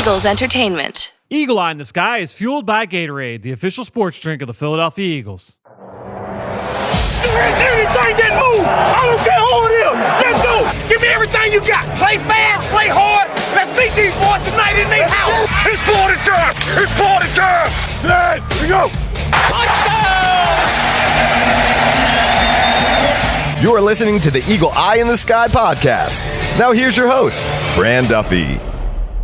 Eagles Entertainment. Eagle Eye in the Sky is fueled by Gatorade, the official sports drink of the Philadelphia Eagles. Anything that move, I don't care who it is. Let's go. Give me everything you got. Play fast, play hard. Let's meet these boys tonight in their house. It's party time. It's party time. There we go. Touchdown! You are listening to the Eagle Eye in the Sky podcast. Now here's your host, Fran Duffy.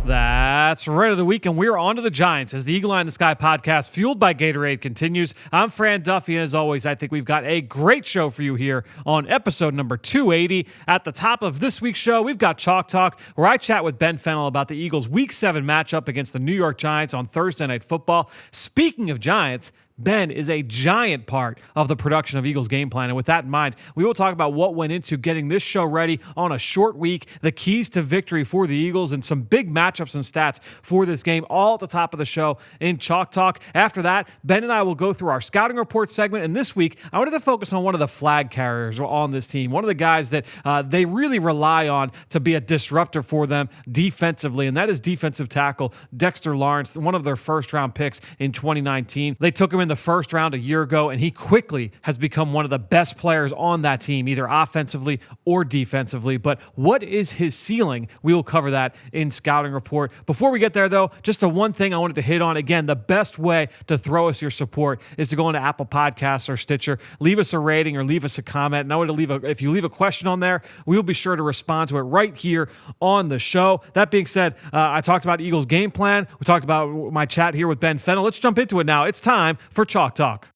That's right of the week, and we're on to the Giants as the Eagle Eye in the Sky podcast, fueled by Gatorade, continues. I'm Fran Duffy, and as always, I think we've got a great show for you here on episode number 280. At the top of this week's show, we've got Chalk Talk, where I chat with Ben Fennell about the Eagles' Week 7 matchup against the New York Giants on Thursday Night Football. Speaking of Giants, Ben is a giant part of the production of Eagles Game Plan, and with that in mind, we will talk about what went into getting this show ready on a short week, the keys to victory for the Eagles, and some big matchups and stats for this game, all at the top of the show in Chalk Talk. After that, Ben and I will go through our scouting report segment, and this week, I wanted to focus on one of the flag carriers on this team, one of the guys that they really rely on to be a disruptor for them defensively, and that is defensive tackle Dexter Lawrence, one of their first-round picks in 2019. They took him in the first round a year ago, and he quickly has become one of the best players on that team, either offensively or defensively. But what is his ceiling? We will cover that in Scouting Report. Before we get there, though, just one thing I wanted to hit on. Again, the best way to throw us your support is to go into Apple Podcasts or Stitcher, leave us a rating or leave us a comment. And I want to if you leave a question on there, we will be sure to respond to it right here on the show. That being said, I talked about Eagles Game Plan. We talked about my chat here with Ben Fennell. Let's jump into it now. It's time for Chalk Talk.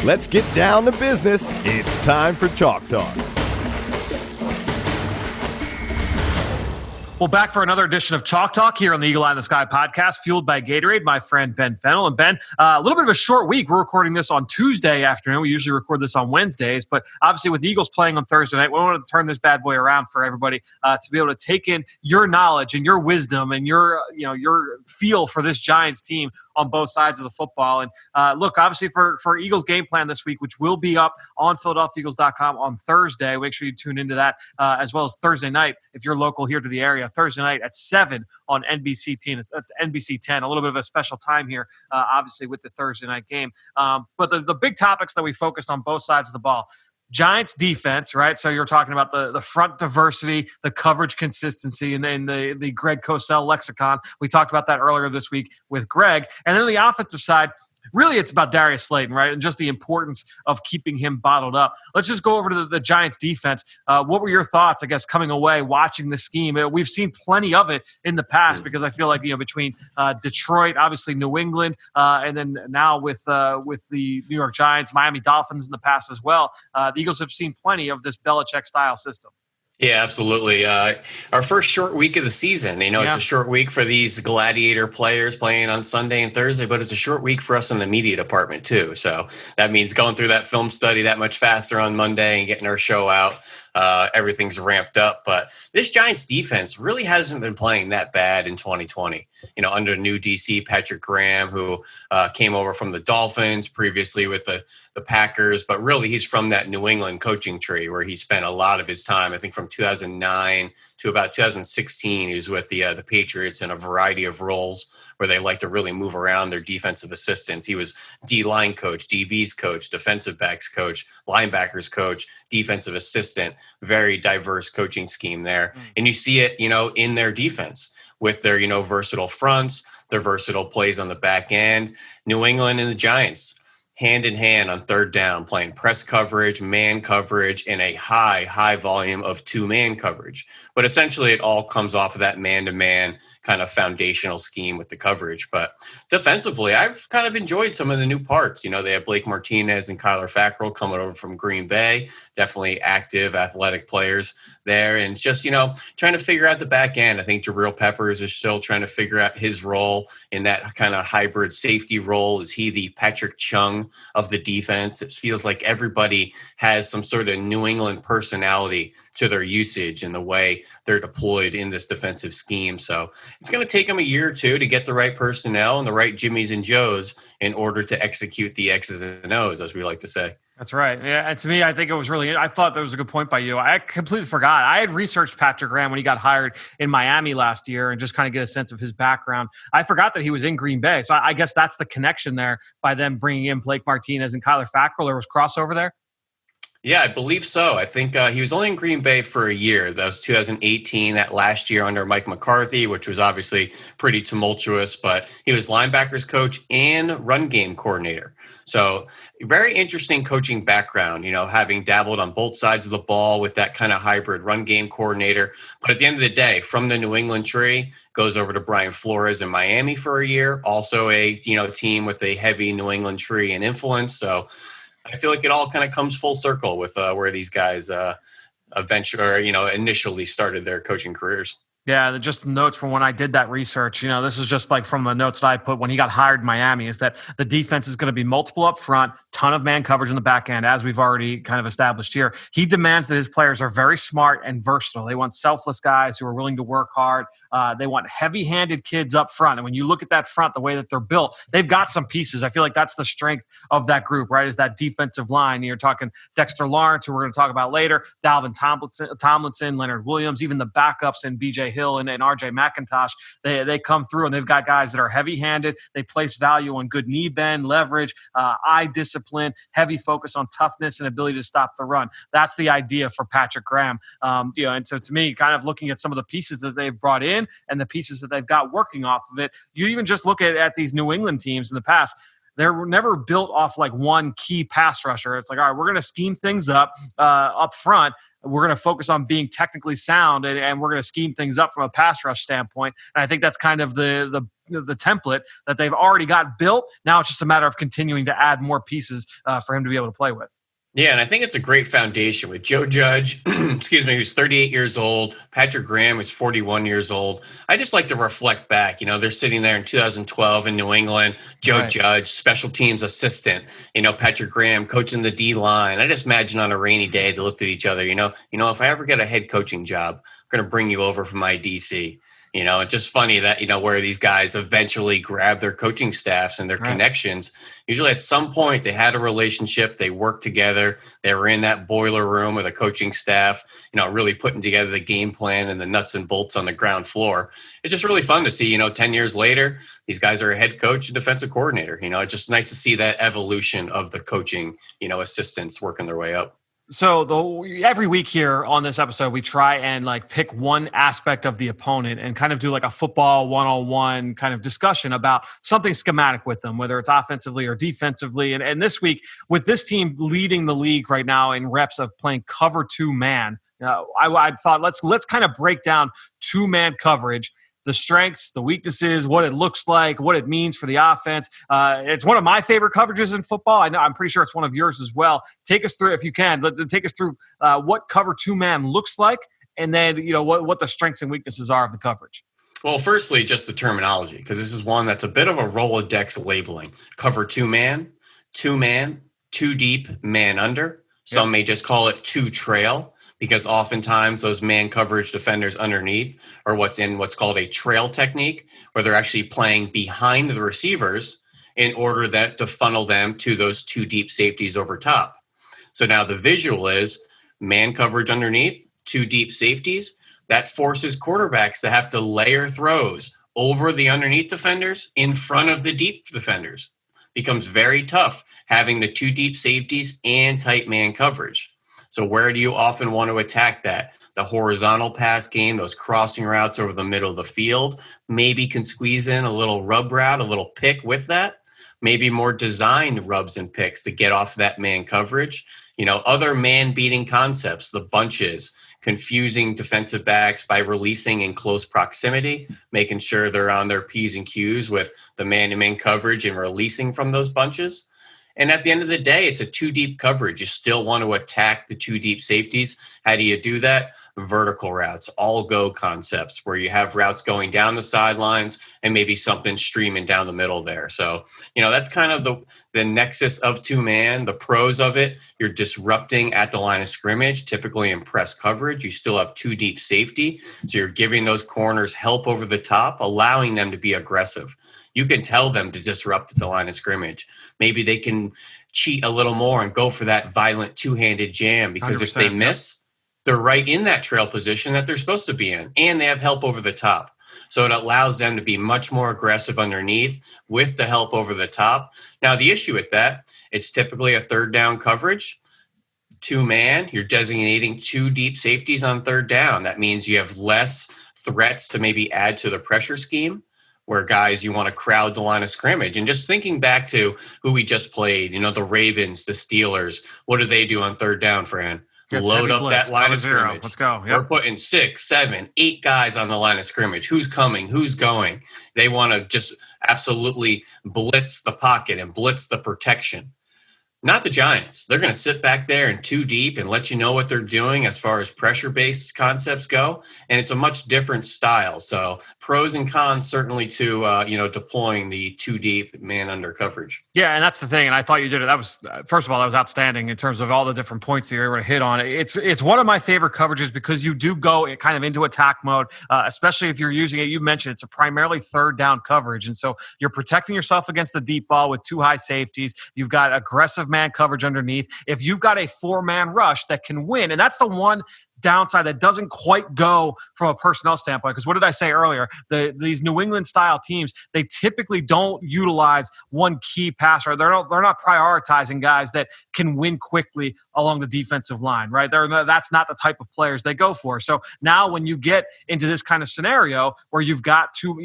Let's get down to business. It's time for Chalk Talk. Well, back for another edition of Chalk Talk here on the Eagle Eye in the Sky podcast, fueled by Gatorade, my friend Ben Fennell. And Ben, a little bit of a short week. We're recording this on Tuesday afternoon. We usually record this on Wednesdays, but obviously with the Eagles playing on Thursday night, we wanted to turn this bad boy around for everybody to be able to take in your knowledge and your wisdom and your feel for this Giants team on both sides of the football. And look, obviously for Eagles Game Plan this week, which will be up on PhiladelphiaEagles.com on Thursday. Make sure you tune into that as well as Thursday night if you're local here to the area. Thursday night at 7 on NBC 10, a little bit of a special time here, obviously, with the Thursday night game. But the big topics that we focused on both sides of the ball, Giants defense, right? So you're talking about the front diversity, the coverage consistency, and then the Greg Cosell lexicon. We talked about that earlier this week with Greg. And then on the offensive side, really, it's about Darry Slayton, right? And just the importance of keeping him bottled up. Let's just go over to the Giants defense. What were your thoughts, I guess, coming away, watching the scheme? We've seen plenty of it in the past because I feel like, between Detroit, obviously New England, and then now with the New York Giants, Miami Dolphins in the past as well, the Eagles have seen plenty of this Belichick-style system. Yeah, absolutely. Our first short week of the season. It's a short week for these gladiator players playing on Sunday and Thursday, but it's a short week for us in the media department too. So that means going through that film study that much faster on Monday and getting our show out. Everything's ramped up, but this Giants defense really hasn't been playing that bad in 2020. Under new DC Patrick Graham, who came over from the Dolphins previously with the Packers, but really he's from that New England coaching tree where he spent a lot of his time. I think from 2009 to about 2016, he was with the Patriots in a variety of roles where they like to really move around their defensive assistants. He was D-line coach, DB's coach, defensive backs coach, linebackers coach, defensive assistant, very diverse coaching scheme there. And you see it, in their defense with their, versatile fronts, their versatile plays on the back end. New England and the Giants, hand in hand on third down, playing press coverage, man coverage, and a high volume of two-man coverage. But essentially it all comes off of that man-to-man kind of foundational scheme with the coverage. But defensively, I've kind of enjoyed some of the new parts. They have Blake Martinez and Kyler Fackrell coming over from Green Bay, definitely active, athletic players there. And just, trying to figure out the back end. I think Jabril Peppers is still trying to figure out his role in that kind of hybrid safety role. Is he the Patrick Chung of the defense? It feels like everybody has some sort of New England personality to their usage and the way they're deployed in this defensive scheme. So it's going to take them a year or two to get the right personnel and the right Jimmies and Joes in order to execute the X's and O's, as we like to say. That's right. Yeah, and to me, I think it was I thought that was a good point by you. I completely forgot. I had researched Patrick Graham when he got hired in Miami last year and just kind of get a sense of his background. I forgot that he was in Green Bay. So I guess that's the connection there by them bringing in Blake Martinez and Kyler Fackrell. There was crossover there. Yeah, I believe so. I think he was only in Green Bay for a year. That was 2018, that last year under Mike McCarthy, which was obviously pretty tumultuous, but he was linebackers coach and run game coordinator. So very interesting coaching background, having dabbled on both sides of the ball with that kind of hybrid run game coordinator. But at the end of the day, from the New England tree, goes over to Brian Flores in Miami for a year, also a team with a heavy New England tree and influence. So I feel like it all kind of comes full circle with where these guys initially started their coaching careers. Yeah, just the notes from when I did that research. This is just like from the notes that I put when he got hired in Miami, is that the defense is going to be multiple up front, ton of man coverage in the back end, as we've already kind of established here. He demands that his players are very smart and versatile. They want selfless guys who are willing to work hard. They want heavy-handed kids up front. And when you look at that front, the way that they're built, they've got some pieces. I feel like that's the strength of that group, right, is that defensive line. You're talking Dexter Lawrence, who we're going to talk about later, Dalvin Tomlinson, Leonard Williams, even the backups in B.J. Hill and RJ McIntosh, they come through and they've got guys that are heavy-handed. They place value on good knee bend, leverage, eye discipline, heavy focus on toughness and ability to stop the run. That's the idea for Patrick Graham. And so to me, kind of looking at some of the pieces that they've brought in and the pieces that they've got working off of it, you even just look at these New England teams in the past. They're never built off like one key pass rusher. It's like, all right, we're going to scheme things up front. We're going to focus on being technically sound, and we're going to scheme things up from a pass rush standpoint. And I think that's kind of the template that they've already got built. Now it's just a matter of continuing to add more pieces for him to be able to play with. Yeah, and I think it's a great foundation with Joe Judge, who's 38 years old, Patrick Graham, who's 41 years old. I just like to reflect back. They're sitting there in 2012 in New England, Joe Right. Judge, special teams assistant, Patrick Graham coaching the D-line. I just imagine on a rainy day they looked at each other, if I ever get a head coaching job, I'm going to bring you over from my DC. It's just funny that, where these guys eventually grab their coaching staffs and their connections. Usually at some point they had a relationship, they worked together, they were in that boiler room with a coaching staff, really putting together the game plan and the nuts and bolts on the ground floor. It's just really fun to see, 10 years later, these guys are a head coach and defensive coordinator. It's just nice to see that evolution of the coaching, assistants working their way up. So every week here on this episode, we try and pick one aspect of the opponent and kind of do a football one-on-one kind of discussion about something schematic with them, whether it's offensively or defensively. And this week, with this team leading the league right now in reps of playing cover 2 man, I thought let's kind of break down 2-man coverage, the strengths, the weaknesses, what it looks like, what it means for the offense. It's one of my favorite coverages in football. I'm pretty sure it's one of yours as well. Take us through, if you can, take us through what cover 2-man looks like, and then what the strengths and weaknesses are of the coverage. Well, firstly, just the terminology, because this is one that's a bit of a Rolodex labeling. Cover 2-man, 2-man, 2 deep, man under. Some may just call it 2 trail, because oftentimes those man coverage defenders underneath are what's called a trail technique, where they're actually playing behind the receivers in order to funnel them to those 2 deep safeties over top. So now the visual is man coverage underneath, 2 deep safeties. That forces quarterbacks to have to layer throws over the underneath defenders in front of the deep defenders. Becomes very tough having the 2 deep safeties and tight man coverage. So where do you often want to attack that? The horizontal pass game, those crossing routes over the middle of the field, maybe can squeeze in a little rub route, a little pick with that. Maybe more designed rubs and picks to get off that man coverage. Other man-beating concepts, the bunches, confusing defensive backs by releasing in close proximity, making sure they're on their P's and Q's with the man-to-man coverage and releasing from those bunches. And at the end of the day, it's a 2 deep coverage. You still want to attack the 2 deep safeties. How do you do that? Vertical routes, all go concepts, where you have routes going down the sidelines and maybe something streaming down the middle there. So, that's kind of the nexus of 2-man, the pros of it. You're disrupting at the line of scrimmage, typically in press coverage. You still have 2 deep safety. So you're giving those corners help over the top, allowing them to be aggressive. You can tell them to disrupt at the line of scrimmage. Maybe they can cheat a little more and go for that violent two-handed jam, because if they miss, they're right in that trail position that they're supposed to be in, and they have help over the top. So it allows them to be much more aggressive underneath with the help over the top. Now, the issue with that, it's typically a third down coverage, 2-man. You're designating 2 deep safeties on third down. That means you have less threats to maybe add to the pressure scheme, where guys, you want to crowd the line of scrimmage. And just thinking back to who we just played, the Ravens, the Steelers, what do they do on third down, Fran? Load up that line of scrimmage. Let's go. Yep. We're putting 6, 7, 8 guys on the line of scrimmage. Who's coming? Who's going? They want to just absolutely blitz the pocket and blitz the protection. Not the Giants. They're going to sit back there in 2 deep and let you know what they're doing as far as pressure-based concepts go. And it's a much different style. So pros and cons certainly to, deploying the 2 deep man under coverage. Yeah, and that's the thing. And I thought you did it. That was, first of all, that was outstanding in terms of all the different points that you were able to hit on. It's one of my favorite coverages because you do go kind of into attack mode, especially if you're using it. You mentioned it's a primarily third down coverage. And so you're protecting yourself against the deep ball with 2 high safeties. You've got aggressive man coverage underneath. If you've got a 4-man rush that can win, and that's the one downside that doesn't quite go from a personnel standpoint. Because what did I say earlier? These New England style teams, they typically don't utilize one key passer. They're not prioritizing guys that can win quickly along the defensive line, right? That's not the type of players they go for. So now when you get into this kind of scenario where you've got 2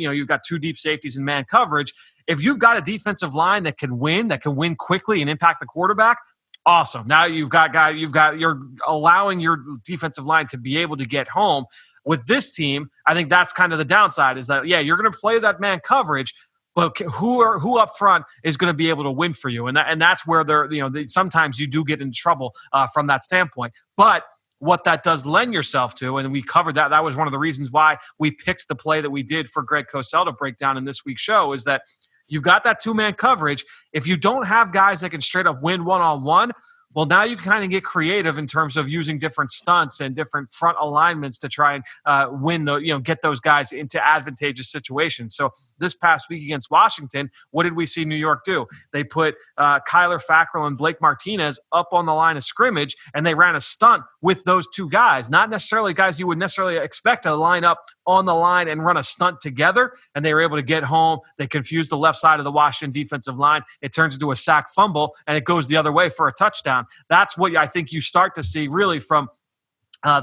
deep safeties in man coverage, if you've got a defensive line that can win quickly and impact the quarterback, awesome. Now you're allowing your defensive line to be able to get home. With this team, I think that's kind of the downside is that, you're going to play that man coverage, but who up front is going to be able to win for you? And that's where sometimes you do get in trouble from that standpoint. But what that does lend yourself to, and we covered that. That was one of the reasons why we picked the play that we did for Greg Cosell to break down in this week's show, is that you've got that 2-man coverage. If you don't have guys that can straight up win one-on-one, well, now you can kind of get creative in terms of using different stunts and different front alignments to try and get those guys into advantageous situations. So this past week against Washington, what did we see New York do? They put Kyler Fackrell and Blake Martinez up on the line of scrimmage, and they ran a stunt with those 2 guys. Not necessarily guys you would necessarily expect to line up on the line and run a stunt together, and they were able to get home. They confused the left side of the Washington defensive line. It turns into a sack fumble, and it goes the other way for a touchdown. That's what I think you start to see really from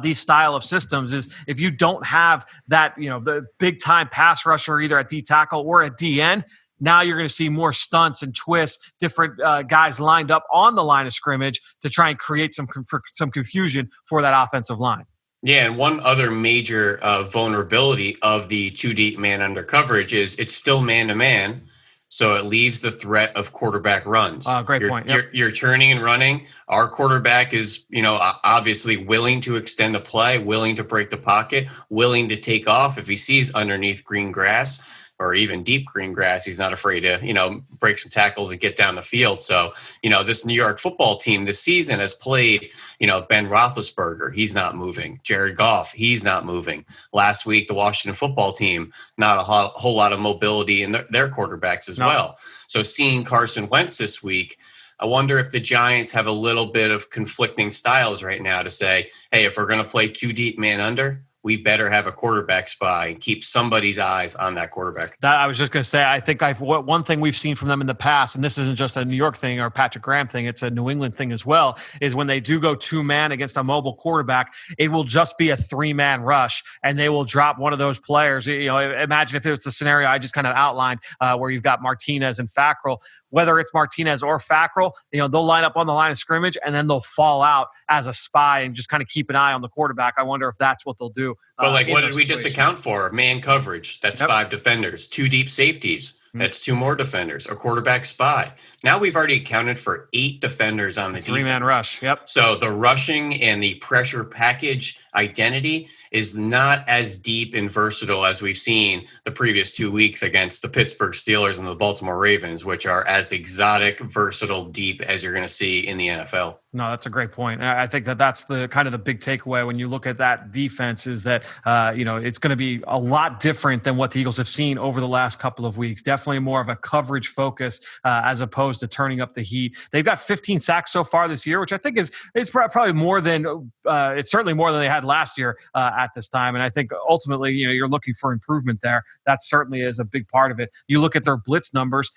these style of systems, is if you don't have that, the big time pass rusher either at D tackle or at DN, now you're going to see more stunts and twists, different guys lined up on the line of scrimmage to try and create some confusion for that offensive line. Yeah, and one other major vulnerability of the 2 deep man under coverage is it's still man-to-man. So it leaves the threat of quarterback runs. Great point. Yep. You're turning and running. Our quarterback is, obviously willing to extend the play, willing to break the pocket, willing to take off if he sees underneath green grass or even deep green grass. He's not afraid to, break some tackles and get down the field. So, this New York football team this season has played, Ben Roethlisberger. He's not moving. Jared Goff, he's not moving. Last week, the Washington football team, not a whole lot of mobility in their quarterbacks as well. So seeing Carson Wentz this week, I wonder if the Giants have a little bit of conflicting styles right now to say, hey, if we're going to play 2 deep man under, we better have a quarterback spy and keep somebody's eyes on that quarterback. I was just going to say, I think one thing we've seen from them in the past, and this isn't just a New York thing or a Patrick Graham thing, it's a New England thing as well, is when they do go 2-man against a mobile quarterback, it will just be a 3-man rush, and they will drop one of those players. Imagine if it was the scenario I just kind of outlined where you've got Martinez and Fackrell. Whether it's Martinez or Fackrell, they'll line up on the line of scrimmage, and then they'll fall out as a spy and just kind of keep an eye on the quarterback. I wonder if that's what they'll do. But what did we just account for? Man coverage. That's 5 defenders. 2 deep safeties. That's 2 more defenders. A quarterback spy. Now we've already accounted for 8 defenders on the 3-man rush. Yep. So the rushing and the pressure package identity is not as deep and versatile as we've seen the previous 2 weeks against the Pittsburgh Steelers and the Baltimore Ravens, which are as exotic, versatile, deep as you're going to see in the NFL. No, that's a great point. And I think that that's the kind of the big takeaway when you look at that defense is that, it's going to be a lot different than what the Eagles have seen over the last couple of weeks. Definitely more of a coverage focus as opposed to turning up the heat. They've got 15 sacks so far this year, which I think is probably more than it's certainly more than they had last year at this time. And I think ultimately, you're looking for improvement there. That certainly is a big part of it. You look at their blitz numbers.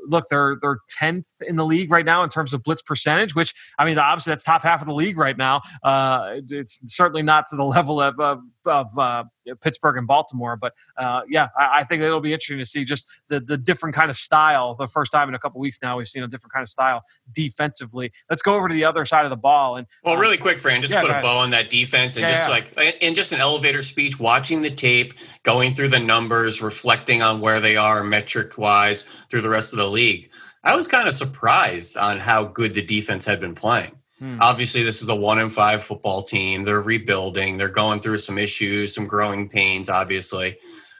Look, they're 10th in the league right now in terms of blitz percentage, which, I mean, obviously that's top half of the league right now. It's certainly not to the level of Pittsburgh and Baltimore, but I think it'll be interesting to see just the different kind of style. The first time in a couple weeks now, we've seen a different kind of style defensively. Let's go over to the other side of the ball. And really quick, Fran, just put a bow on that defense and in just an elevator speech, watching the tape, going through the numbers, reflecting on where they are metric wise through the rest of the league. I was kind of surprised on how good the defense had been playing. Obviously, this is a 1-5 football team. They're rebuilding. They're going through some issues, some growing pains, obviously.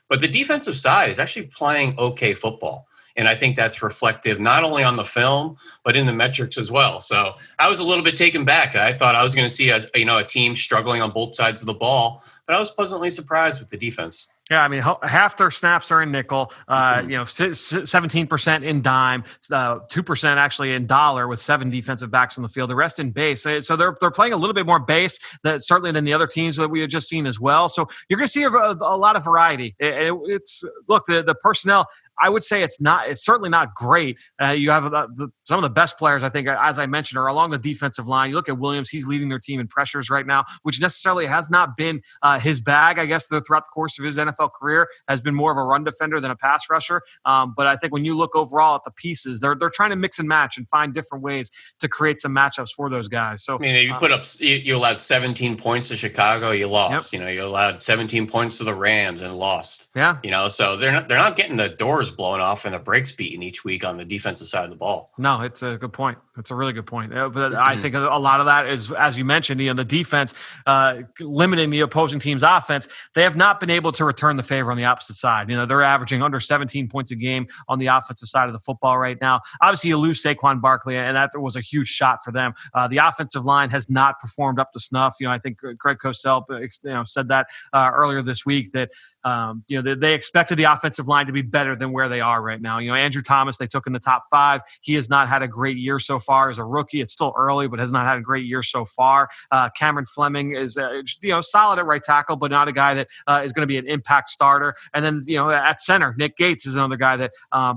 But the defensive side is actually playing okay football. And I think that's reflective not only on the film, but in the metrics as well. So I was a little bit taken back. I thought I was going to see a team struggling on both sides of the ball, but I was pleasantly surprised with the defense. Yeah, I mean, half their snaps are in nickel, 17% in dime, 2% actually in dollar with 7 defensive backs on the field, the rest in base. So they're playing a little bit more base certainly than the other teams that we had just seen as well. So you're going to see a lot of variety. The personnel, I would say it's certainly not great. You have some of the best players, I think, as I mentioned, are along the defensive line. You look at Williams, he's leading their team in pressures right now, which necessarily has not been his bag, I guess, throughout the course of his NFL career, has been more of a run defender than a pass rusher. But I think when you look overall at the pieces, they're trying to mix and match and find different ways to create some matchups for those guys. So, you allowed 17 points to Chicago, you lost. Yep. You allowed 17 points to the Rams and lost. Yeah. So they're not getting the doors blown off and the brakes beaten each week on the defensive side of the ball. No, it's a good point. It's a really good point. But I think a lot of that is, as you mentioned, the defense limiting the opposing team's offense. They have not been able to return the favor on the opposite side. They're averaging under 17 points a game on the offensive side of the football right now. Obviously, you lose Saquon Barkley, and that was a huge shot for them. The offensive line has not performed up to snuff. I think Greg Cosell said that earlier this week that they expected the offensive line to be better than where they are right now. Andrew Thomas, they took in the top 5. He has not had a great year so far as a rookie. It's still early, but has not had a great year so far. Cameron Fleming is, solid at right tackle, but not a guy that is going to be an impact starter. And then, at center, Nick Gates is another guy that,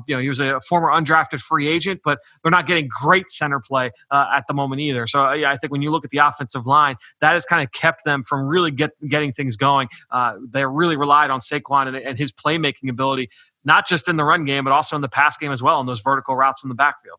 he was a former undrafted free agent, but they're not getting great center play at the moment either. So I think when you look at the offensive line, that has kind of kept them from really getting things going. They really relied on Saquon and his playmaking ability, not just in the run game, but also in the pass game as well, in those vertical routes from the backfield.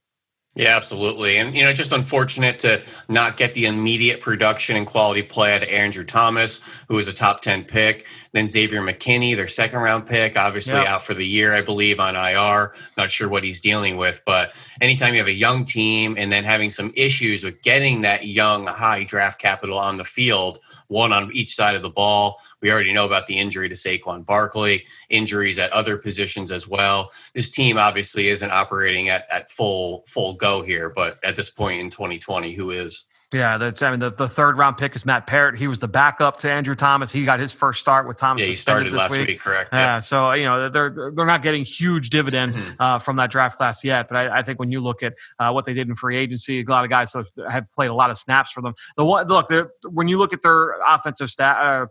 Yeah, absolutely. And, just unfortunate to not get the immediate production and quality play out of Andrew Thomas, who was a top 10 pick. Then Xavier McKinney, their second-round pick, obviously out for the year, I believe, on IR. Not sure what he's dealing with. But anytime you have a young team and then having some issues with getting that young, high draft capital on the field, one on each side of the ball. We already know about the injury to Saquon Barkley, injuries at other positions as well. This team obviously isn't operating at full go here, but at this point in 2020, who is? Yeah, the third round pick is Matt Perret. He was the backup to Andrew Thomas. He got his first start with Thomas. Yeah, he started last week, correct? Yeah, so they're not getting huge dividends from that draft class yet. But I think when you look at what they did in free agency, a lot of guys have played a lot of snaps for them. When you look at their offensive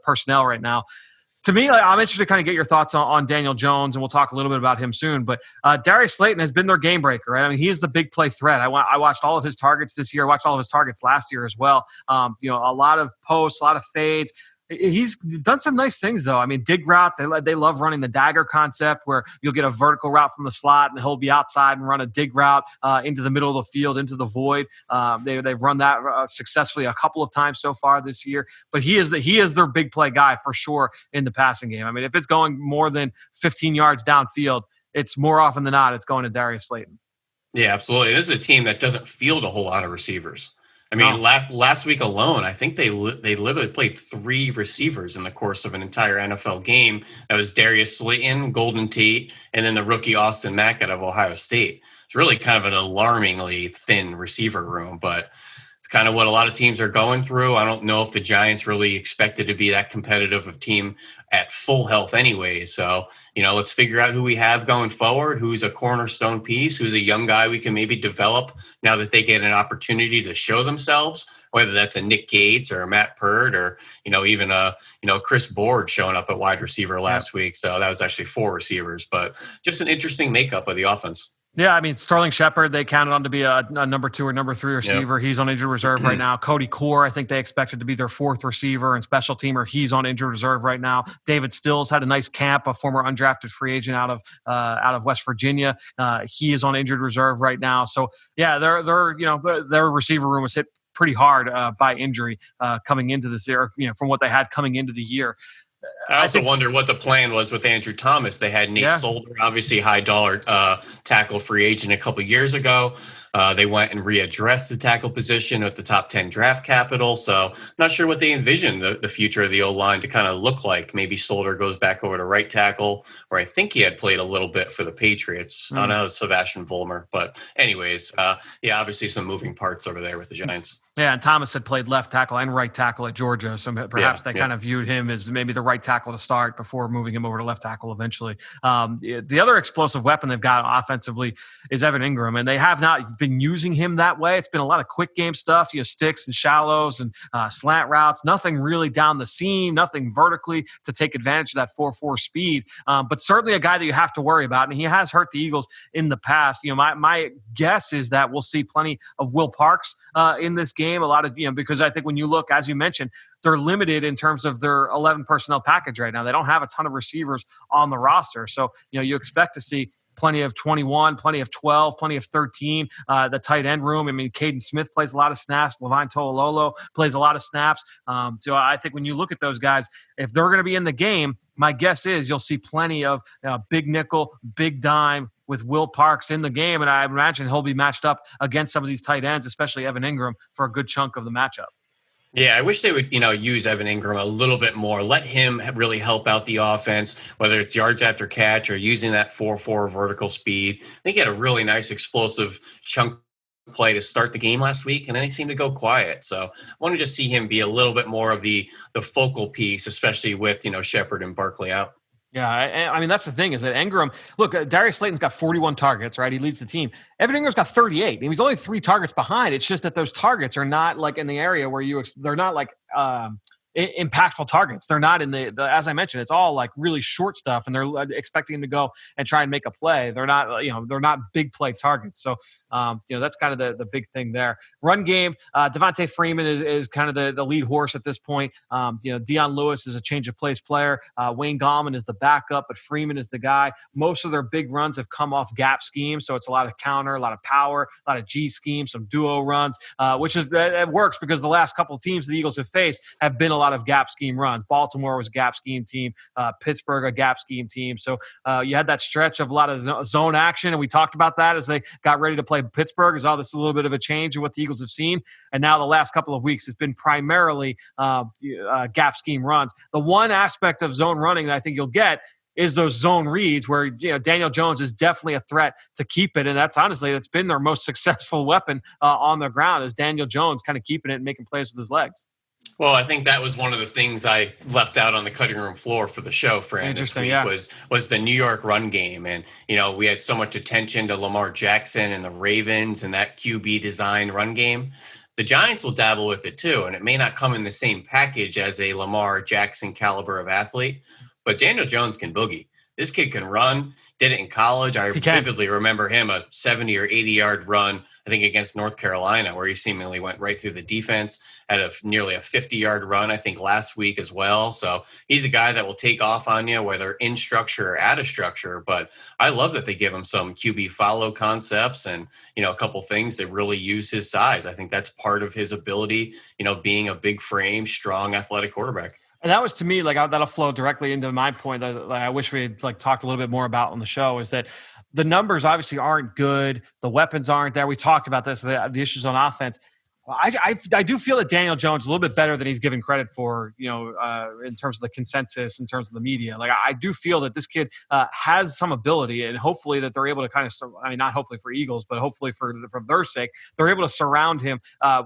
personnel right now. To me, I'm interested to kind of get your thoughts on Daniel Jones, and we'll talk a little bit about him soon. But Darry Slayton has been their game breaker, right? I mean, he is the big play threat. I watched all of his targets this year. I watched all of his targets last year as well. A lot of posts, a lot of fades. He's done some nice things, though. I mean, dig route, they love running the dagger concept where you'll get a vertical route from the slot and he'll be outside and run a dig route into the middle of the field, into the void. They've run that successfully a couple of times so far this year. But he is their big play guy for sure in the passing game. I mean, if it's going more than 15 yards downfield, it's more often than not, it's going to Darry Slayton. Yeah, absolutely. This is a team that doesn't field a whole lot of receivers. I mean, last week alone, I think they literally played 3 receivers in the course of an entire NFL game. That was Darius Slayton, Golden Tate, and then the rookie Austin Mack out of Ohio State. It's really kind of an alarmingly thin receiver room, but It's kind of what a lot of teams are going through. I don't know if the Giants really expected to be that competitive of team at full health anyway. So, let's figure out who we have going forward, who's a cornerstone piece, who's a young guy we can maybe develop now that they get an opportunity to show themselves, whether that's a Nick Gates or a Matt Perret or, even Chris Board showing up at wide receiver last week. So that was actually 4 receivers, but just an interesting makeup of the offense. Yeah, I mean, Sterling Shepard, they counted on to be a number 2 or number 3 receiver. Yep. He's on injured reserve right now. Cody Core, I think they expected to be their 4th receiver and special teamer. He's on injured reserve right now. David Stills had a nice camp, a former undrafted free agent out of West Virginia. He is on injured reserve right now. So, yeah, their receiver room was hit pretty hard by injury coming into this year, from what they had coming into the year. I also wonder what the plan was with Andrew Thomas. They had Nate Solder, obviously high dollar tackle free agent a couple years ago. They went and readdressed the tackle position at the top 10 draft capital. So not sure what they envisioned the future of the O-line to kind of look like. Maybe Solder goes back over to right tackle, where I think he had played a little bit for the Patriots. I don't know, Sebastian Vollmer. But anyways, obviously some moving parts over there with the Giants. Yeah, and Thomas had played left tackle and right tackle at Georgia, so perhaps they kind of viewed him as maybe the right tackle to start before moving him over to left tackle eventually. The other explosive weapon they've got offensively is Evan Ingram, and they have not been using him that way. It's been a lot of quick game stuff, sticks and shallows and slant routes, nothing really down the seam, nothing vertically to take advantage of that 4.4 speed, but certainly a guy that you have to worry about, and he has hurt the Eagles in the past. My guess is that we'll see plenty of Will Parks in this game. A lot of, because I think when you look, as you mentioned, they're limited in terms of their 11 personnel package right now. They don't have a ton of receivers on the roster. So, you expect to see plenty of 21, plenty of 12, plenty of 13, the tight end room. I mean, Caden Smith plays a lot of snaps. Levine To'ololo plays a lot of snaps. So I think when you look at those guys, if they're going to be in the game, my guess is you'll see plenty of big nickel, big dime, with Will Parks in the game, and I imagine he'll be matched up against some of these tight ends, especially Evan Ingram, for a good chunk of the matchup. Yeah, I wish they would, use Evan Ingram a little bit more. Let him really help out the offense, whether it's yards after catch or using that 4.4 vertical speed. I think he had a really nice explosive chunk play to start the game last week, and then he seemed to go quiet. So I want to just see him be a little bit more of the focal piece, especially with, Shepard and Barkley out. Yeah, I mean, that's the thing is that Ingram, look, Darry Slayton's got 41 targets, right? He leads the team. Evan Ingram's got 38. I mean, he's only 3 targets behind. It's just that those targets are not like in the area where they're not like impactful targets. They're not in the as I mentioned, it's all like really short stuff, and they're expecting him to go and try and make a play. They're not, they're not big play targets. So, that's kind of the big thing there. Run game, Devontae Freeman is kind of the lead horse at this point. Deion Lewis is a change of pace player. Wayne Gallman is the backup, but Freeman is the guy. Most of their big runs have come off gap schemes, so it's a lot of counter, a lot of power, a lot of G schemes, some duo runs, which is it works because the last couple of teams the Eagles have faced have been a lot of gap scheme runs. Baltimore was a gap scheme team, Pittsburgh a gap scheme team. So you had that stretch of a lot of zone action, and we talked about that as they got ready to play Pittsburgh. This is a little bit of a change in what the Eagles have seen, and now the last couple of weeks has been primarily gap scheme runs. The one aspect of zone running that I think you'll get is those zone reads where Daniel Jones is definitely a threat to keep it, and that's been their most successful weapon on the ground is Daniel Jones kind of keeping it and making plays with his legs. Well, I think that was one of the things I left out on the cutting room floor for the show, Fran, this week was the New York run game. And, we had so much attention to Lamar Jackson and the Ravens and that QB design run game. The Giants will dabble with it too, and it may not come in the same package as a Lamar Jackson caliber of athlete, but Daniel Jones can boogie. This kid can run, did it in college. I vividly remember him a 70 or 80-yard run, I think, against North Carolina, where he seemingly went right through the defense, had nearly a 50-yard run, I think, last week as well. So he's a guy that will take off on you, whether in structure or out of structure. But I love that they give him some QB follow concepts and, a couple things that really use his size. I think that's part of his ability, being a big frame, strong, athletic quarterback. And that was, to me, that'll flow directly into my point that I wish we had talked a little bit more about on the show, is that the numbers obviously aren't good. The weapons aren't there. We talked about this, the issues on offense. Well, I do feel that Daniel Jones is a little bit better than he's given credit for, in terms of the consensus, in terms of the media. Like, I do feel that this kid has some ability, and hopefully that they're able to kind of, not hopefully for Eagles, but hopefully for their sake, they're able to surround him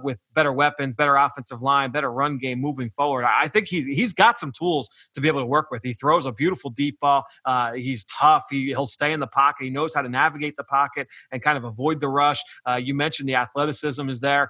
with better weapons, better offensive line, better run game moving forward. I think he's got some tools to be able to work with. He throws a beautiful deep ball. He's tough. He'll stay in the pocket. He knows how to navigate the pocket and kind of avoid the rush. You mentioned the athleticism is there.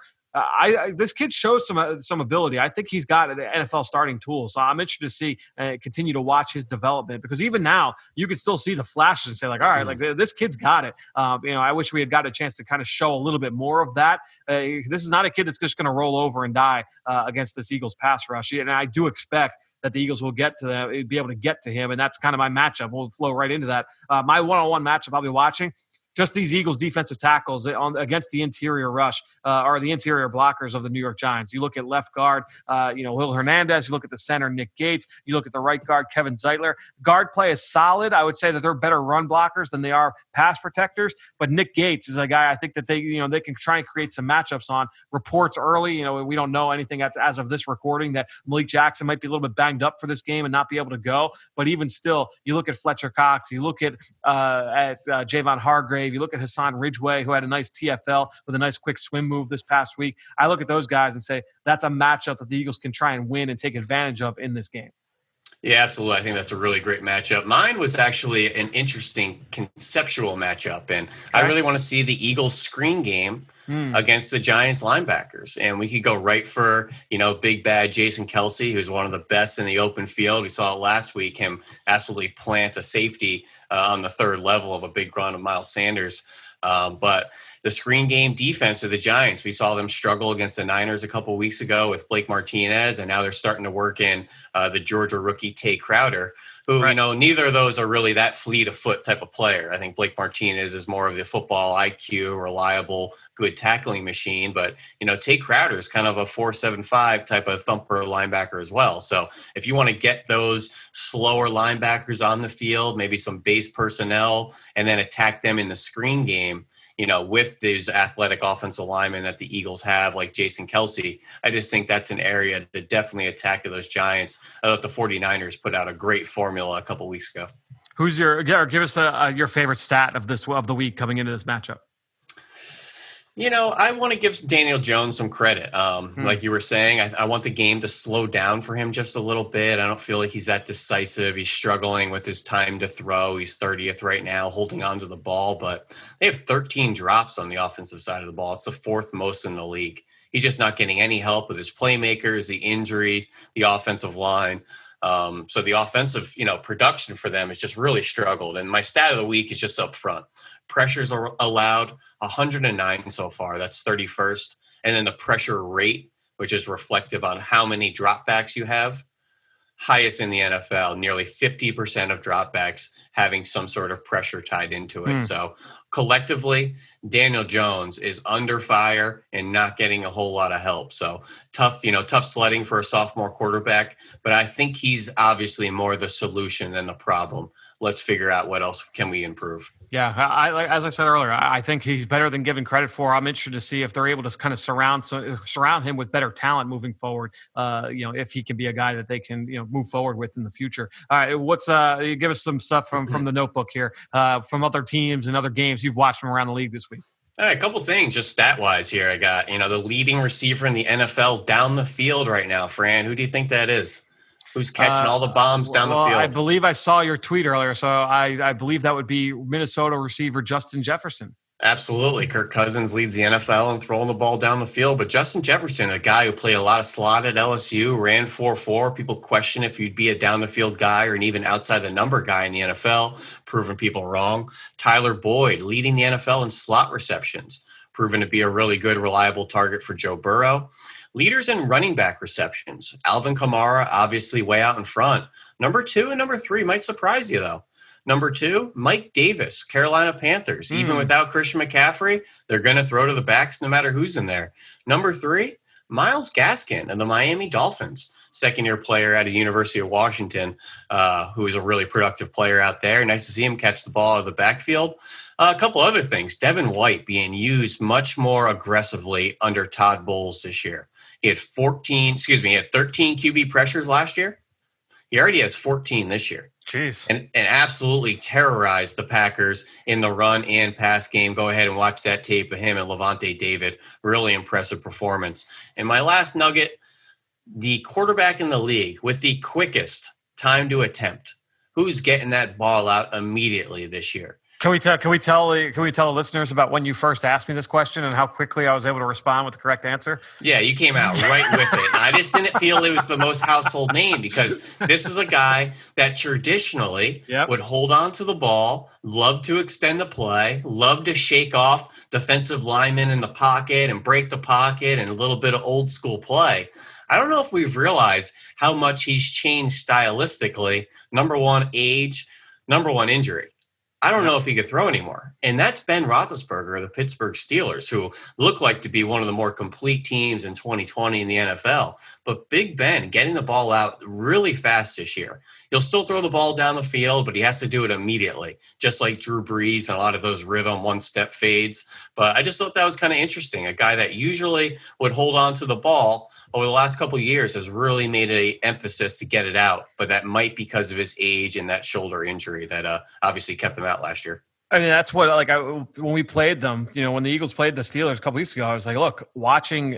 This kid shows some ability. I think he's got an NFL starting tool. So I'm interested to see continue to watch his development, because even now you can still see the flashes and say, like, all right, like this kid's got it. I wish we had got a chance to kind of show a little bit more of that. This is not a kid that's just going to roll over and die against this Eagles pass rush. And I do expect that the Eagles will be able to get to him. And that's kind of my matchup. We'll flow right into that. My one-on-one matchup I'll be watching, just these Eagles defensive tackles against the interior rush or the interior blockers of the New York Giants. You look at left guard, Will Hernandez. You look at the center, Nick Gates. You look at the right guard, Kevin Zeitler. Guard play is solid. I would say that they're better run blockers than they are pass protectors. But Nick Gates is a guy I think that they can try and create some matchups on. Reports early, we don't know anything as of this recording, that Malik Jackson might be a little bit banged up for this game and not be able to go. But even still, you look at Fletcher Cox. You look at Javon Hargrave. You look at Hassan Ridgeway, who had a nice TFL with a nice quick swim move this past week. I look at those guys and say that's a matchup that the Eagles can try and win and take advantage of in this game. Yeah, absolutely. I think that's a really great matchup. Mine was actually an interesting conceptual matchup, and I really want to see the Eagles screen game against the Giants linebackers. And we could go right for, big bad Jason Kelce, who's one of the best in the open field. We saw it last week, him absolutely plant a safety on the third level of a big run of Miles Sanders. But the screen game defense of the Giants, we saw them struggle against the Niners a couple of weeks ago with Blake Martinez, and now they're starting to work in the Georgia rookie Tay Crowder, who, neither of those are really that fleet of foot type of player. I think Blake Martinez is more of the football IQ, reliable, good tackling machine. But, Tay Crowder is kind of a 4.75 type of thumper linebacker as well. So if you want to get those slower linebackers on the field, maybe some base personnel, and then attack them in the screen game, with these athletic offensive linemen that the Eagles have, like Jason Kelce, I just think that's an area to definitely attack those Giants. I thought the 49ers put out a great formula a couple weeks ago. Give us your favorite stat of the week coming into this matchup. I want to give Daniel Jones some credit. Like you were saying, I want the game to slow down for him just a little bit. I don't feel like he's that decisive. He's struggling with his time to throw. He's 30th right now, holding on to the ball. But they have 13 drops on the offensive side of the ball. It's the fourth most in the league. He's just not getting any help with his playmakers, the injury, the offensive line. So the offensive, production for them has just really struggled. And my stat of the week is just up front. Pressures are allowed 109 so far. That's 31st. And then the pressure rate, which is reflective on how many dropbacks you have, highest in the NFL, nearly 50% of dropbacks having some sort of pressure tied into it. So collectively, Daniel Jones is under fire and not getting a whole lot of help. So tough sledding for a sophomore quarterback, but I think he's obviously more the solution than the problem. Let's figure out what else can we improve. Yeah, as I said earlier, I think he's better than given credit for. I'm interested to see if they're able to kind of surround him with better talent moving forward. If he can be a guy that they can move forward with in the future. All right, give us some stuff from the notebook here from other teams and other games you've watched from around the league this week. All right, a couple things just stat-wise here. I got the leading receiver in the NFL down the field right now. Fran, who do you think that is? Who's catching all the bombs down the field? I believe I saw your tweet earlier, so I believe that would be Minnesota receiver Justin Jefferson. Absolutely. Kirk Cousins leads the NFL in throwing the ball down the field, but Justin Jefferson, a guy who played a lot of slot at LSU, ran 4.4. People question if he'd be a down-the-field guy or an even outside-the-number guy in the NFL, proving people wrong. Tyler Boyd leading the NFL in slot receptions, proven to be a really good, reliable target for Joe Burrow. Leaders in running back receptions. Alvin Kamara, obviously way out in front. Number 2 and number 3 might surprise you, though. Number 2, Mike Davis, Carolina Panthers. Even without Christian McCaffrey, they're going to throw to the backs no matter who's in there. Number 3, Myles Gaskin and the Miami Dolphins. second-year player out of University of Washington, who is a really productive player out there. Nice to see him catch the ball out of the backfield. A couple other things. Devin White being used much more aggressively under Todd Bowles this year. He had 13 QB pressures last year. He already has 14 this year. Jeez. And absolutely terrorized the Packers in the run and pass game. Go ahead and watch that tape of him and Levante David. Really impressive performance. And my last nugget, the quarterback in the league with the quickest time to attempt. Who's getting that ball out immediately this year? Can we tell the listeners about when you first asked me this question and how quickly I was able to respond with the correct answer? Yeah, you came out right with it. I just didn't feel it was the most household name because this is a guy that traditionally would hold on to the ball, love to extend the play, love to shake off defensive linemen in the pocket and break the pocket and a little bit of old school play. I don't know if we've realized how much he's changed stylistically. Number one, age. Number one, injury. I don't know if he could throw anymore. And that's Ben Roethlisberger of the Pittsburgh Steelers, who look like to be one of the more complete teams in 2020 in the NFL. But Big Ben getting the ball out really fast this year. He'll still throw the ball down the field, but he has to do it immediately, just like Drew Brees and a lot of those rhythm one-step fades. But I just thought that was kind of interesting. A guy that usually would hold on to the ball over the last couple of years has really made an emphasis to get it out, but that might be because of his age and that shoulder injury that obviously kept him out last year. I mean, that's what, when we played them, when the Eagles played the Steelers a couple weeks ago, I was like, look, watching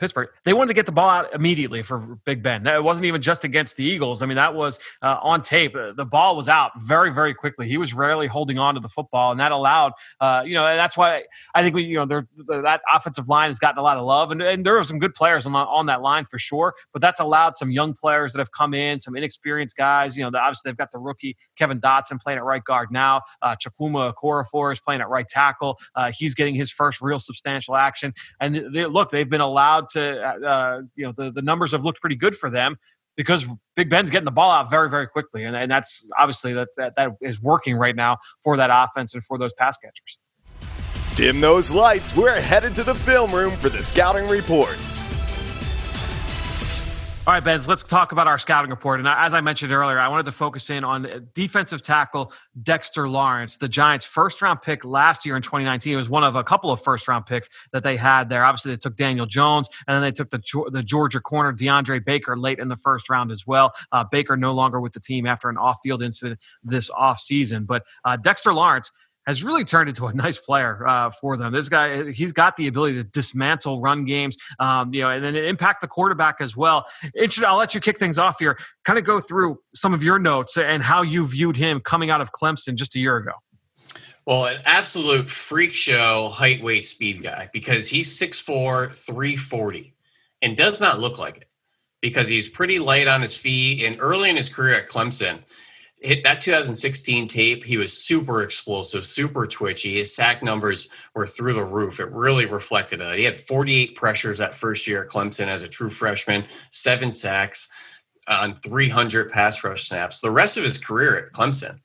Pittsburgh, they wanted to get the ball out immediately for Big Ben. It wasn't even just against the Eagles. I mean, that was on tape. The ball was out very, very quickly. He was rarely holding on to the football, and that allowed, and that's why I think that offensive line has gotten a lot of love, and there are some good players on that line for sure. But that's allowed some young players that have come in, some inexperienced guys. Obviously they've got the rookie Kevin Dotson playing at right guard now. Chukwuma Okorafor is playing at right tackle. He's getting his first real substantial action, and they've been allowed to, the numbers have looked pretty good for them because Big Ben's getting the ball out very, very quickly. And that's obviously that is working right now for that offense and for those pass catchers. Dim those lights. We're headed to the film room for the scouting report. All right, Benz, let's talk about our scouting report. And as I mentioned earlier, I wanted to focus in on defensive tackle Dexter Lawrence, the Giants' first-round pick last year in 2019. It was one of a couple of first-round picks that they had there. Obviously, they took Daniel Jones, and then they took the Georgia corner, DeAndre Baker, late in the first round as well. Baker no longer with the team after an off-field incident this offseason. But Dexter Lawrence has really turned into a nice player for them. This guy, he's got the ability to dismantle run games, and then impact the quarterback as well. I'll let you kick things off here. Kind of go through some of your notes and how you viewed him coming out of Clemson just a year ago. Well, an absolute freak show height, weight, speed guy because he's 6'4", 340 and does not look like it because he's pretty light on his feet. And early in his career at Clemson, hit that 2016 tape, he was super explosive, super twitchy. His sack numbers were through the roof. It really reflected that. He had 48 pressures that first year at Clemson as a true freshman, 7 sacks on 300 pass rush snaps. The rest of his career at Clemson,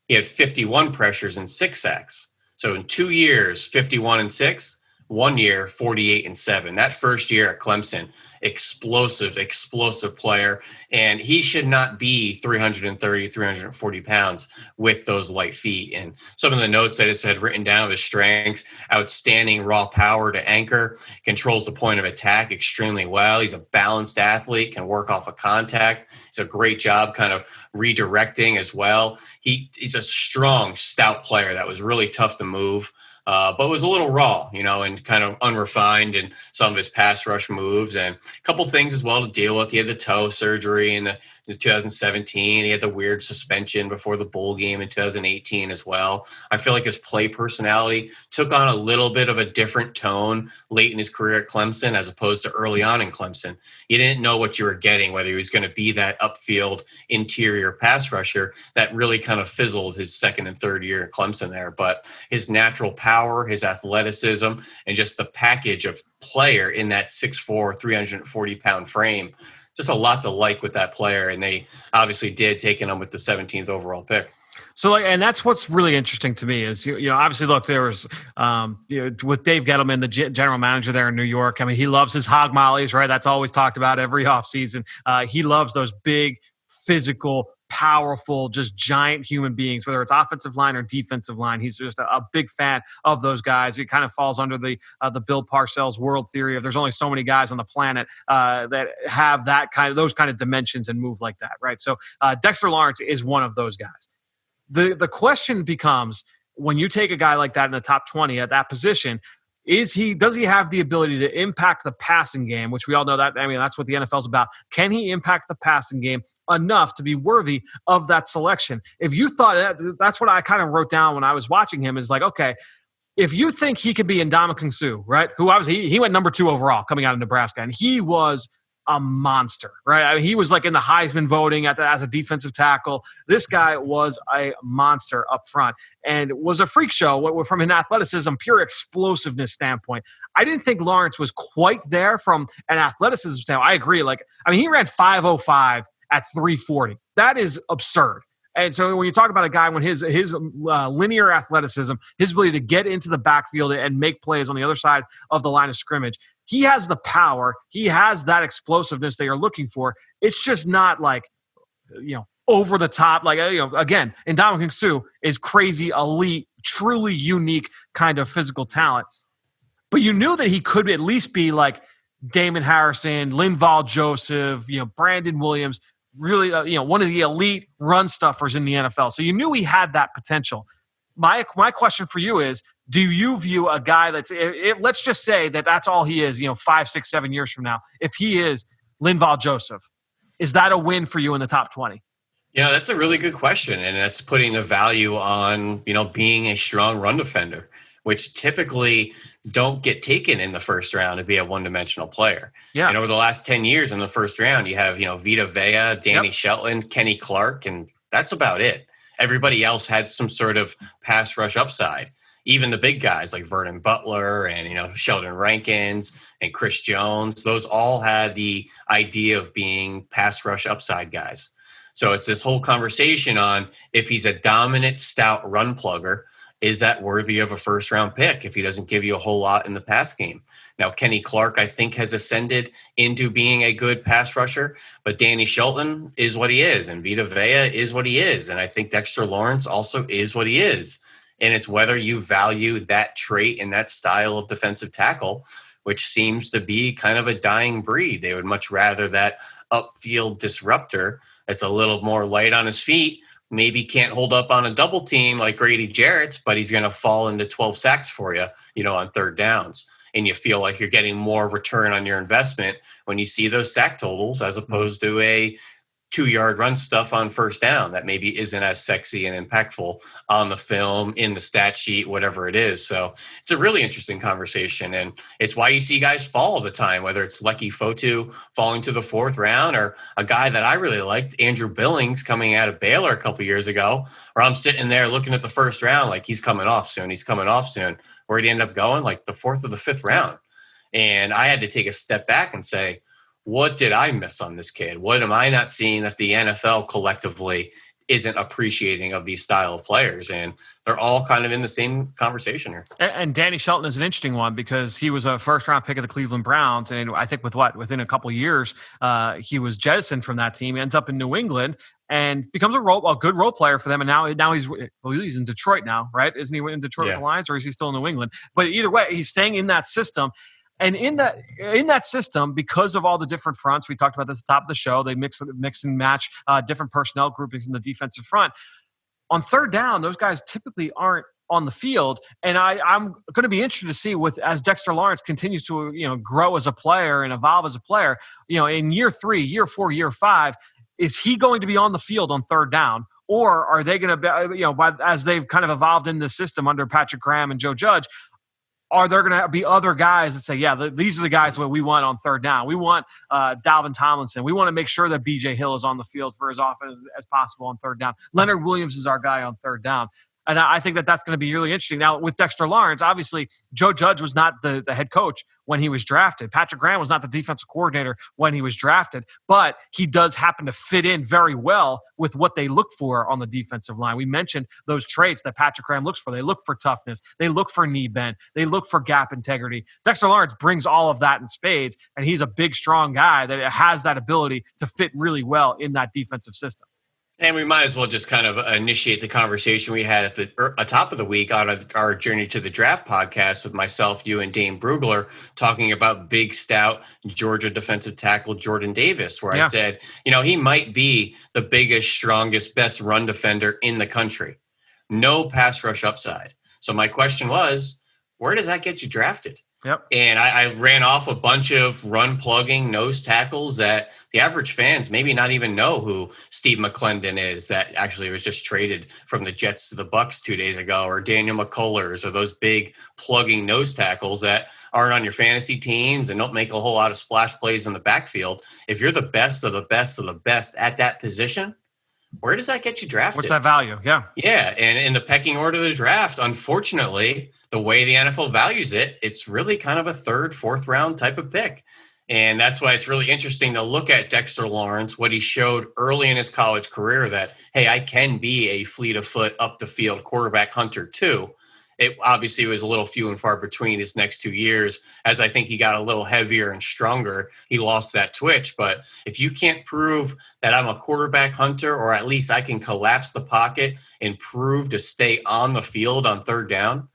he had 51 pressures and 6 sacks. So in 2 years, 51 and 6, 1 year, 48 and 7. That first year at Clemson, explosive player. And he should not be 330, 340 pounds with those light feet. And some of the notes I just had written down, his strengths, outstanding raw power to anchor, controls the point of attack extremely well. He's a balanced athlete, can work off of contact. He's a great job kind of redirecting as well. He's a strong, stout player that was really tough to move. But was a little raw, and kind of unrefined in some of his pass rush moves, and a couple things as well to deal with. He had the toe surgery in 2017. He had the weird suspension before the bowl game in 2018 as well. I feel like his play personality took on a little bit of a different tone late in his career at Clemson as opposed to early on in Clemson. You didn't know what you were getting, whether he was going to be that upfield interior pass rusher that really kind of fizzled his second and third year at Clemson there. But his natural power, his athleticism, and just the package of player in that 6'4", 340-pound frame, just a lot to like with that player. And they obviously did, taking him with the 17th overall pick. So, and that's what's really interesting to me is, obviously, look, there was, with Dave Gettleman, the general manager there in New York. I mean, he loves his hog mollies, right? That's always talked about every offseason. He loves those big, physical, powerful, just giant human beings, whether it's offensive line or defensive line. He's just a big fan of those guys. It kind of falls under the Bill Parcells world theory of there's only so many guys on the planet that have those kind of dimensions and move like that, right? So Dexter Lawrence is one of those guys. The question becomes, when you take a guy like that in the top 20 at that position, does he have the ability to impact the passing game, which we all know that, that's what the NFL is about. Can he impact the passing game enough to be worthy of that selection? If you thought that's what I kind of wrote down when I was watching him, is like, okay, if you think he could be Ndamukong Suh, right? Who obviously he went number 2 overall coming out of Nebraska, and he was a monster, right? I mean, he was like in the Heisman voting as a defensive tackle. This guy was a monster up front and was a freak show from an athleticism, pure explosiveness standpoint. I didn't think Lawrence was quite there from an athleticism standpoint. I agree. He ran 5.05 at 340. That is absurd. And so when you talk about a guy when his linear athleticism, his ability to get into the backfield and make plays on the other side of the line of scrimmage, he has the power. He has that explosiveness that you're looking for. It's just not over the top. Again, Ndamukong Suh is crazy, elite, truly unique kind of physical talent. But you knew that he could at least be like Damon Harrison, Linval Joseph, Brandon Williams, really, one of the elite run stuffers in the NFL. So you knew he had that potential. My question for you is, do you view a guy let's just say that's all he is, 5, 6, 7 years from now, if he is Linval Joseph, is that a win for you in the top 20? Yeah, that's a really good question. And that's putting the value on, being a strong run defender, which typically don't get taken in the first round to be a one-dimensional player. Yeah. And over the last 10 years in the first round, you have, Vita Vea, Danny Shelton, Kenny Clark, and that's about it. Everybody else had some sort of pass rush upside. Even the big guys like Vernon Butler and, Sheldon Rankins and Chris Jones, those all had the idea of being pass rush upside guys. So it's this whole conversation on if he's a dominant, stout run plugger, is that worthy of a first-round pick if he doesn't give you a whole lot in the pass game? Now, Kenny Clark, I think, has ascended into being a good pass rusher, but Danny Shelton is what he is, and Vita Vea is what he is, and I think Dexter Lawrence also is what he is. And it's whether you value that trait and that style of defensive tackle, which seems to be kind of a dying breed. They would much rather that upfield disruptor that's a little more light on his feet, maybe can't hold up on a double team like Grady Jarrett's, but he's going to fall into 12 sacks for you, on third downs. And you feel like you're getting more return on your investment when you see those sack totals as opposed to a 2-yard run stuff on first down that maybe isn't as sexy and impactful on the film, in the stat sheet, whatever it is. So it's a really interesting conversation. And it's why you see guys fall all the time, whether it's Lecky Fotu falling to the 4th round or a guy that I really liked, Andrew Billings, coming out of Baylor a couple years ago, where I'm sitting there looking at the 1st round, like he's coming off soon. Where'd he end up going? Like the 4th or the 5th round. And I had to take a step back and say, what did I miss on this kid? What am I not seeing that the NFL collectively isn't appreciating of these style of players? And they're all kind of in the same conversation here. And Danny Shelton is an interesting one because he was a first-round pick of the Cleveland Browns. And I think within a couple of years, he was jettisoned from that team, ends up in New England, and becomes a good role player for them. And now he's in Detroit now, right? Isn't he in Detroit with the Lions, or is he still in New England? But either way, he's staying in that system. And in that system, because of all the different fronts, we talked about this at the top of the show, they mix and match different personnel groupings in the defensive front. On third down, those guys typically aren't on the field. And I'm going to be interested to see as Dexter Lawrence continues to grow as a player and evolve as a player, in year 3, year 4, year 5, is he going to be on the field on third down? Or are they going to be, as they've kind of evolved in the system under Patrick Graham and Joe Judge, are there going to be other guys that say, these are the guys that we want on third down? We want Dalvin Tomlinson. We want to make sure that B.J. Hill is on the field for as often as possible on third down. Leonard Williams is our guy on third down. And I think that that's going to be really interesting. Now, with Dexter Lawrence, obviously, Joe Judge was not the head coach when he was drafted. Patrick Graham was not the defensive coordinator when he was drafted, but he does happen to fit in very well with what they look for on the defensive line. We mentioned those traits that Patrick Graham looks for. They look for toughness. They look for knee bend. They look for gap integrity. Dexter Lawrence brings all of that in spades, and he's a big, strong guy that has that ability to fit really well in that defensive system. And we might as well just kind of initiate the conversation we had at the top of the week on our Journey to the Draft podcast with myself, you, and Dane Brugler, talking about big, stout Georgia defensive tackle Jordan Davis, where I said, he might be the biggest, strongest, best run defender in the country. No pass rush upside. So my question was, where does that get you drafted? Yep. And I ran off a bunch of run plugging nose tackles that the average fans maybe not even know who Steve McClendon is, that actually was just traded from the Jets to the Bucks 2 days ago, or Daniel McCullers, or those big plugging nose tackles that aren't on your fantasy teams and don't make a whole lot of splash plays in the backfield. If you're the best of the best of the best at that position, where does that get you drafted? What's that value? Yeah. Yeah. And in the pecking order of the draft, unfortunately, the way the NFL values it, it's really kind of a third, fourth round type of pick. And that's why it's really interesting to look at Dexter Lawrence, what he showed early in his college career, that, hey, I can be a fleet of foot up the field quarterback hunter too. It obviously was a little few and far between his next 2 years. As I think he got a little heavier and stronger, he lost that twitch. But if you can't prove that I'm a quarterback hunter, or at least I can collapse the pocket and prove to stay on the field on third down,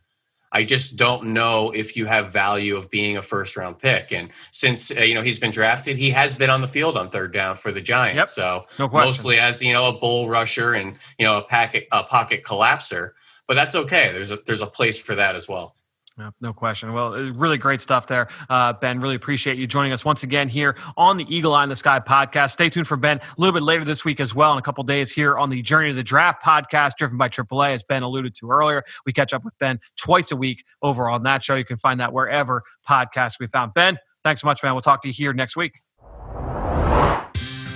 I just don't know if you have value of being a first round pick. And since, he's been drafted, he has been on the field on third down for the Giants. Yep. So no question. Mostly as, a bull rusher and, a pocket collapser. But that's okay. There's a place for that as well. Yeah, no question. Well, really great stuff there, Ben. Really appreciate you joining us once again here on the Eagle Eye in the Sky podcast. Stay tuned for Ben a little bit later this week as well, in a couple days here on the Journey to the Draft podcast, driven by AAA, as Ben alluded to earlier. We catch up with Ben twice a week over on that show. You can find that wherever podcasts we found. Ben, thanks so much, man. We'll talk to you here next week.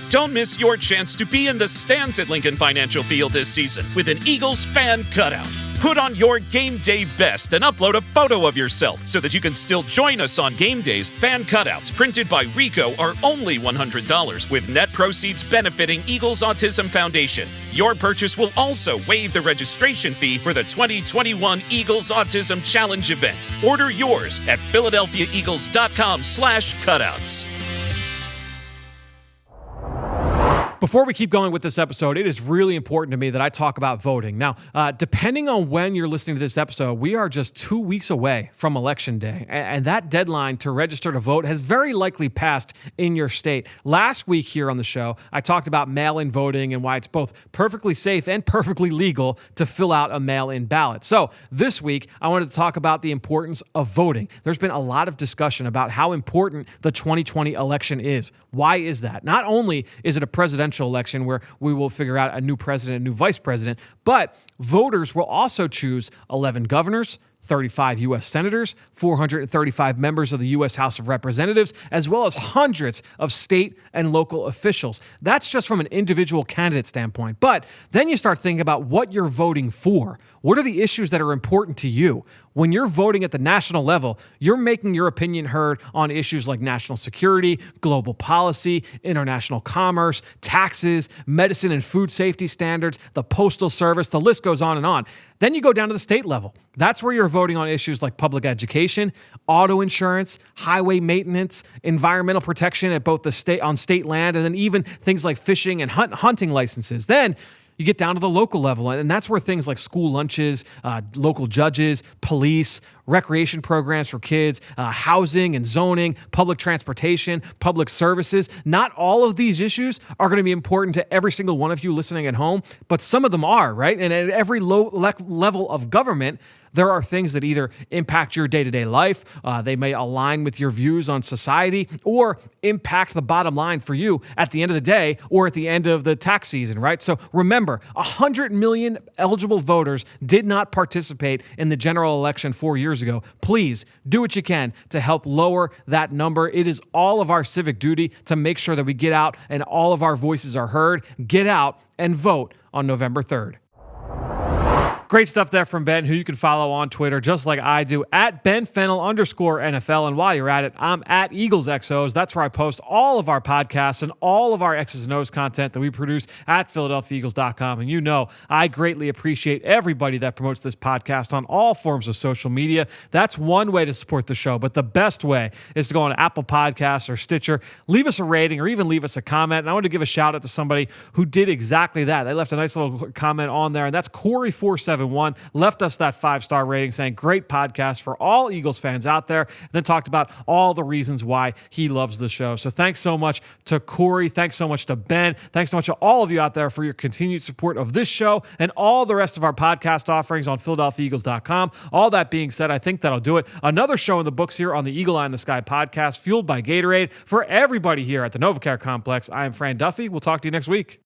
Don't miss your chance to be in the stands at Lincoln Financial Field this season with an Eagles fan cutout. Put on your game day best and upload a photo of yourself so that you can still join us on game days. Fan cutouts printed by Rico are only $100, with net proceeds benefiting Eagles Autism Foundation. Your purchase will also waive the registration fee for the 2021 Eagles Autism Challenge event. Order yours at PhiladelphiaEagles.com/cutouts. Before we keep going with this episode, it is really important to me that I talk about voting. Now, depending on when you're listening to this episode, we are just 2 weeks away from Election Day, and that deadline to register to vote has very likely passed in your state. Last week here on the show, I talked about mail-in voting and why it's both perfectly safe and perfectly legal to fill out a mail-in ballot. So this week, I wanted to talk about the importance of voting. There's been a lot of discussion about how important the 2020 election is. Why is that? Not only is it a presidential election where we will figure out a new president, a new vice president, but voters will also choose 11 governors, 35 U.S. senators, 435 members of the U.S. House of Representatives, as well as hundreds of state and local officials. That's just from an individual candidate standpoint. But then you start thinking about what you're voting for. What are the issues that are important to you? When you're voting at the national level, you're making your opinion heard on issues like national security, global policy, international commerce, taxes, medicine and food safety standards, the postal service, the list goes on and on. Then you go down to the state level. That's where you're voting on issues like public education, auto insurance, highway maintenance, environmental protection at both the state on state land, and then even things like fishing and hunting licenses. Then you get down to the local level, and that's where things like school lunches, local judges, police, recreation programs for kids, housing and zoning, public transportation, public services. Not all of these issues are going to be important to every single one of you listening at home, but some of them are, right? And at every low level of government, there are things that either impact your day-to-day life, they may align with your views on society, or impact the bottom line for you at the end of the day or at the end of the tax season, right? So remember, 100 million eligible voters did not participate in the general election 4 years ago. Please do what you can to help lower that number. It is all of our civic duty to make sure that we get out and all of our voices are heard. Get out and vote on November 3rd. Great stuff there from Ben, who you can follow on Twitter, just like I do, at @BenFennell_NFL. And while you're at it, I'm at EaglesXOs. That's where I post all of our podcasts and all of our X's and O's content that we produce at PhiladelphiaEagles.com. And you know, I greatly appreciate everybody that promotes this podcast on all forms of social media. That's one way to support the show. But the best way is to go on Apple Podcasts or Stitcher, leave us a rating, or even leave us a comment. And I want to give a shout out to somebody who did exactly that. They left a nice little comment on there, and that's Corey471. Left us that 5-star rating saying, great podcast for all Eagles fans out there, and then talked about all the reasons why he loves the show. So thanks so much to Corey. Thanks so much to Ben. Thanks so much to all of you out there for your continued support of this show and all the rest of our podcast offerings on PhiladelphiaEagles.com. All that being said, I think that'll do it. Another show in the books here on the Eagle Eye in the Sky podcast, fueled by Gatorade. For everybody here at the NovaCare Complex, I am Fran Duffy. We'll talk to you next week.